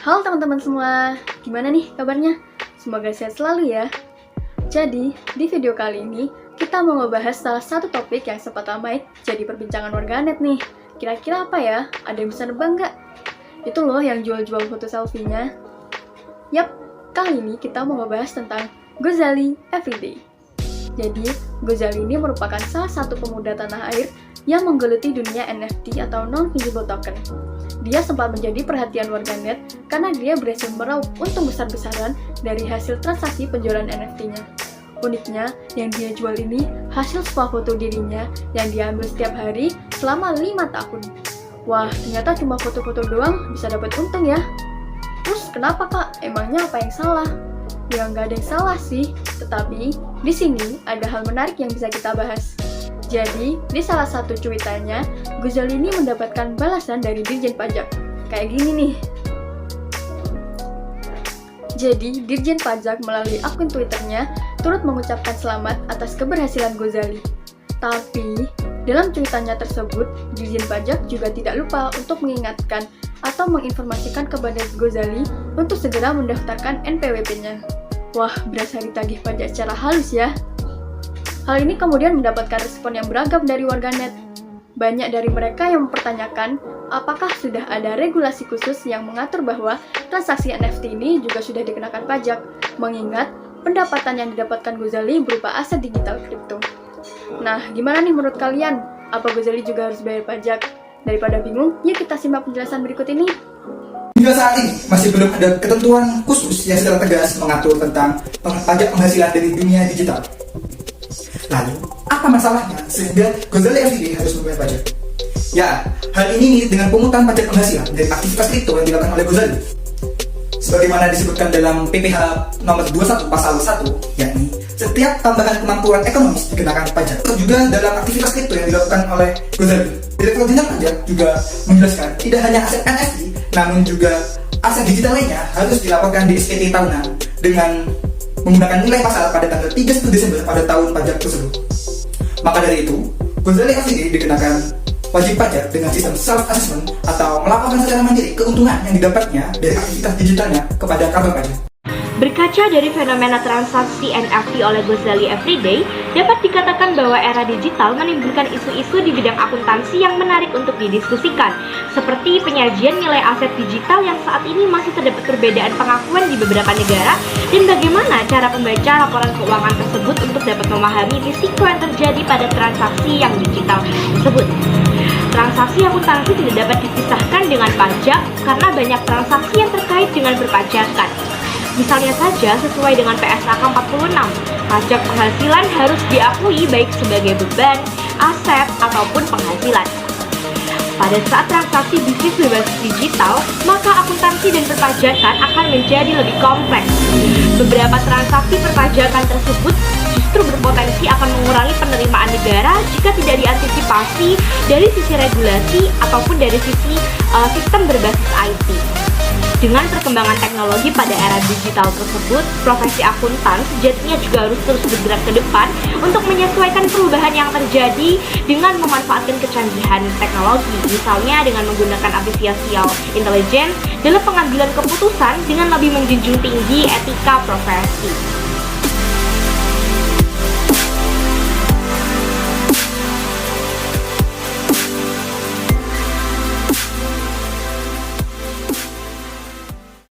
Halo teman-teman semua, gimana nih kabarnya? Semoga sehat selalu ya. Jadi, di video kali ini, kita mau ngebahas salah satu topik yang sempat ramai jadi perbincangan warganet nih. Kira-kira apa ya? Ada yang bisa nebak nggak? Itu loh yang jual-jual foto selfie-nya. Yap, kali ini kita mau ngebahas tentang Gozali Everyday. Jadi, Gozali ini merupakan salah satu pemuda tanah air yang menggeluti dunia NFT atau non-fungible token. Dia sempat menjadi perhatian warganet karena dia berhasil meraup untung besar-besaran dari hasil transaksi penjualan NFT-nya. Uniknya, yang dia jual ini hasil sebuah foto dirinya yang diambil setiap hari selama 5 tahun. Wah, ternyata cuma foto-foto doang bisa dapat untung ya. Terus kenapa kak? Emangnya apa yang salah? Ya nggak ada yang salah sih, tetapi di sini ada hal menarik yang bisa kita bahas. Jadi, di salah satu cuitannya, Gozali ini mendapatkan balasan dari Dirjen Pajak. Kayak gini nih. Jadi, Dirjen Pajak melalui akun Twitternya turut mengucapkan selamat atas keberhasilan Gozali. Tapi, dalam cuitannya tersebut, Dirjen Pajak juga tidak lupa untuk mengingatkan atau menginformasikan kepada Gozali untuk segera mendaftarkan NPWP-nya. Wah, berasa ditagih pajak secara halus ya. Hal ini kemudian mendapatkan respon yang beragam dari warganet. Banyak dari mereka yang mempertanyakan apakah sudah ada regulasi khusus yang mengatur bahwa transaksi NFT ini juga sudah dikenakan pajak, mengingat pendapatan yang didapatkan Gozali berupa aset digital kripto. Nah, gimana nih menurut kalian? Apa Gozali juga harus bayar pajak? Daripada bingung, yuk kita simak penjelasan berikut ini. Hingga saat ini, masih belum ada ketentuan khusus yang secara tegas mengatur tentang pajak penghasilan dari dunia digital. Lalu, apa masalahnya sehingga Gozali Everyday harus membayar pajak? Ya, hal ini mirip dengan pungutan pajak penghasilan dari aktivitas kripto yang dilakukan oleh Gozali. Sebagaimana disebutkan dalam PPh nomor 21 pasal 1, yakni setiap tambahan kemampuan ekonomis dikenakan pajak. Juga dalam aktivitas kripto yang dilakukan oleh Gozali, Direktur Jenderal Pajak juga menjelaskan tidak hanya aset NFT, namun juga aset digital lainnya harus dilaporkan di SPT tahunan dengan menggunakan nilai pasar pada tanggal 31 Desember pada tahun pajak tersebut. Maka dari itu, Gozali Everyday dikenakan wajib pajak dengan sistem self-assessment atau melaporkan secara mandiri keuntungan yang didapatnya dari aktivitas digitalnya kepada kantor pajak. Berkaca dari fenomena transaksi NFT oleh Gozali Everyday, dapat dikatakan bahwa era digital menimbulkan isu-isu di bidang akuntansi yang menarik untuk didiskusikan, seperti penyajian nilai aset digital yang saat ini masih terdapat perbedaan pengakuan di beberapa negara, dan bagaimana cara membaca laporan keuangan tersebut untuk dapat memahami risiko yang terjadi pada transaksi yang digital tersebut. Transaksi akuntansi tidak dapat dipisahkan dengan pajak karena banyak transaksi yang terkait dengan perpajakan. Misalnya saja sesuai dengan PSAK 46, pajak penghasilan harus diakui baik sebagai beban, aset, ataupun penghasilan. Pada saat transaksi bisnis berbasis digital, maka akuntansi dan perpajakan akan menjadi lebih kompleks. Beberapa transaksi perpajakan tersebut justru berpotensi akan mengurangi penerimaan negara jika tidak diantisipasi dari sisi regulasi ataupun dari sisi sistem berbasis IT. Dengan perkembangan teknologi pada era digital tersebut, profesi akuntan sejatinya juga harus terus bergerak ke depan untuk menyesuaikan perubahan yang terjadi dengan memanfaatkan kecanggihan teknologi, misalnya dengan menggunakan artificial intelligence dalam pengambilan keputusan dengan lebih menjunjung tinggi etika profesi.